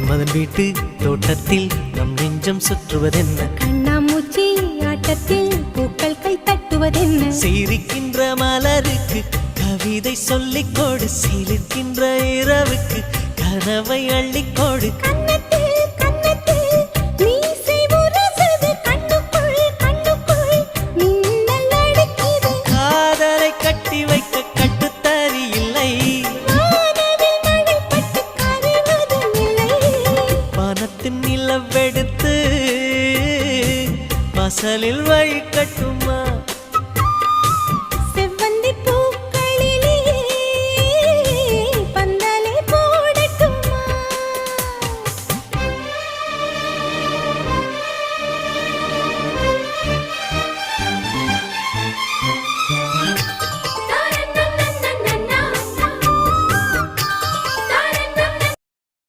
மன்மதன் வீட்டு தோட்டத்தில் நம் நெஞ்சம் சுற்றுவதென்ன? கண்ணாமூச்சி ஆட்டத்தில் பூக்கள் கை தட்டுவதென்ன? சிரிக்கின்ற மலருக்கு கவிதை சொல்லிக்கோடு, சிலிர்க்கின்ற இரவுக்கு கனவை அள்ளிக்கோடு. காதலை கட்டி வைக்க கட்டுத்தறி இல்லை, வானத்தின் நிலவெடுத்து வாசலில் வழி கட்டும்